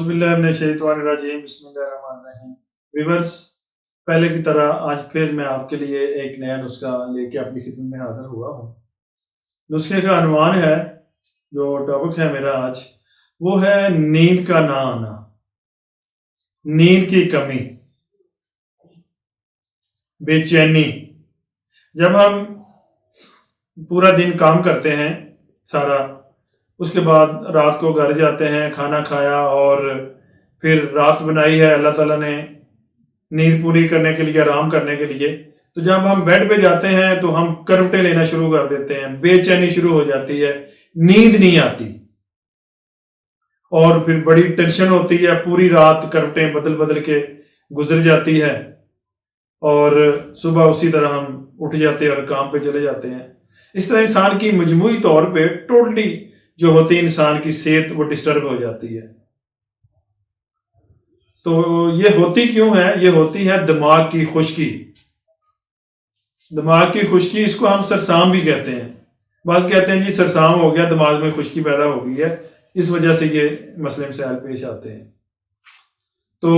बिल्लाहि मिनश शैतानिर रजीम, बिस्मिल्लाहिर्रहमानिर्रहीम। व्यूअर्स, पहले की तरह आज फिर मैं आपके लिए एक नया नुस्खा लेके आपकी खिदमत में हाजिर हुआ हूँ। नुस्खे का अनवान है, जो टॉपिक है मेरा आज, वो है नींद का ना आना, नींद की कमी, बेचैनी। जब हम पूरा दिन काम करते हैं सारा, उसके बाद रात को घर जाते हैं, खाना खाया और फिर रात बनाई है अल्लाह ताला ने नींद पूरी करने के लिए, आराम करने के लिए। तो जब हम बेड पे जाते हैं तो हम करवटें लेना शुरू कर देते हैं, बेचैनी शुरू हो जाती है, नींद नहीं आती और फिर बड़ी टेंशन होती है। पूरी रात करवटें बदल बदल के गुजर जाती है और सुबह उसी तरह हम उठ जाते हैं और काम पे चले जाते हैं। इस तरह इंसान की मजमूई तौर पे टोटली जो होती है इंसान की सेहत, वो डिस्टर्ब हो जाती है। तो ये होती क्यों है? ये होती है दिमाग की खुश्की। दिमाग की खुश्की, इसको हम सरसाम भी कहते हैं। बस कहते हैं जी सरसाम हो गया, दिमाग में खुश्की पैदा हो गई है, इस वजह से ये मसले मसाइल पेश आते हैं। तो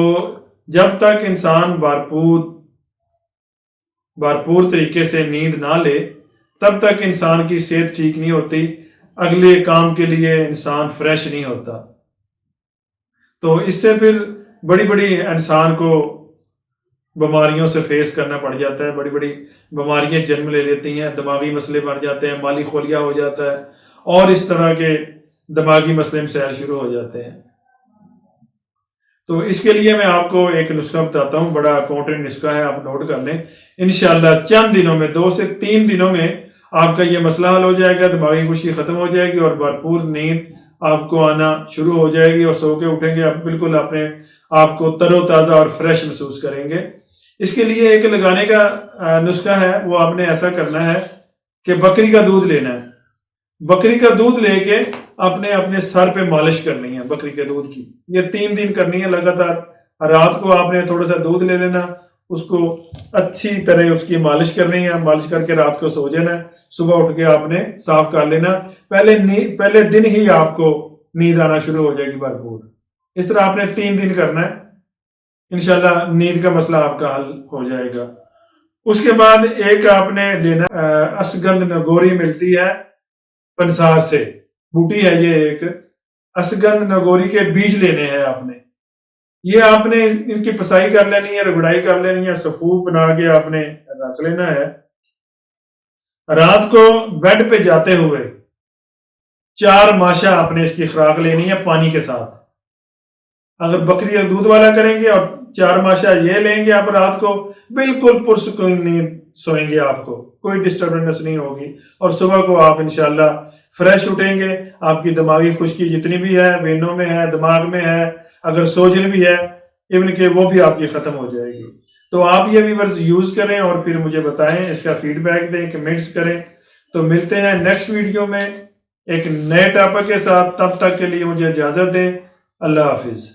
जब तक इंसान भरपूर तरीके से नींद ना ले, तब तक इंसान की सेहत ठीक नहीं होती, अगले काम के लिए इंसान फ्रेश नहीं होता। तो इससे फिर बड़ी बड़ी इंसान को बीमारियों से फेस करना पड़ जाता है, बड़ी बड़ी बीमारियां जन्म ले लेती हैं, दिमागी मसले बढ़ जाते हैं, माली खोलिया हो जाता है और इस तरह के दिमागी मसले मसाइल शुरू हो जाते हैं। तो इसके लिए मैं आपको एक नुस्खा बताता हूँ, बड़ा इंपॉर्टेंट नुस्खा है, आप नोट कर लें। इंशाल्लाह चंद दिनों में, 2 से 3 दिनों में आपका ये मसला हल हो जाएगा, दिमागी खुशी खत्म हो जाएगी और भरपूर नींद आपको आना शुरू हो जाएगी और सो के उठेंगे आप बिल्कुल अपने आपको तरोताज़ा और फ्रेश महसूस करेंगे। इसके लिए एक लगाने का नुस्खा है, वो आपने ऐसा करना है कि बकरी का दूध लेना है। बकरी का दूध लेके अपने अपने सर पे मालिश करनी है बकरी के दूध की। ये 3 दिन करनी है लगातार। रात को आपने थोड़ा सा दूध ले लेना, उसको अच्छी तरह उसकी मालिश करनी है, मालिश करके रात को सो जाना है, सुबह उठ के आपने साफ कर लेना। पहले दिन ही आपको नींद आना शुरू हो जाएगी भरपूर। इस तरह आपने 3 दिन करना है, इंशाल्लाह नींद का मसला आपका हल हो जाएगा। उसके बाद एक आपने लेना, असगंध नगोरी मिलती है पंसार से, बूटी है ये एक। असगंध नगोरी के बीज लेने हैं आपने, ये आपने इनकी पसाई कर लेनी है, रगड़ाई कर लेनी है, सफूफ बना के आपने रख लेना है। रात को बेड पे जाते हुए 4 माशा आपने इसकी खुराक लेनी है पानी के साथ। अगर बकरी दूध वाला करेंगे और 4 माशा ये लेंगे आप, रात को बिल्कुल पुरसुकून नींद सोएंगे, आपको कोई डिस्टर्बेंस नहीं होगी और सुबह को आप इंशाल्लाह फ्रेश उठेंगे। आपकी दिमागी खुश्की जितनी भी है, वेनों में है, दिमाग में है, अगर सोजन भी है, इवन के वो भी आपकी खत्म हो जाएगी। तो आप ये व्यूअर्स यूज करें और फिर मुझे बताएं, इसका फीडबैक दें, कमेंट्स करें। तो मिलते हैं नेक्स्ट वीडियो में एक नए टॉपिक के साथ, तब तक के लिए मुझे इजाजत दें। अल्लाह हाफिज।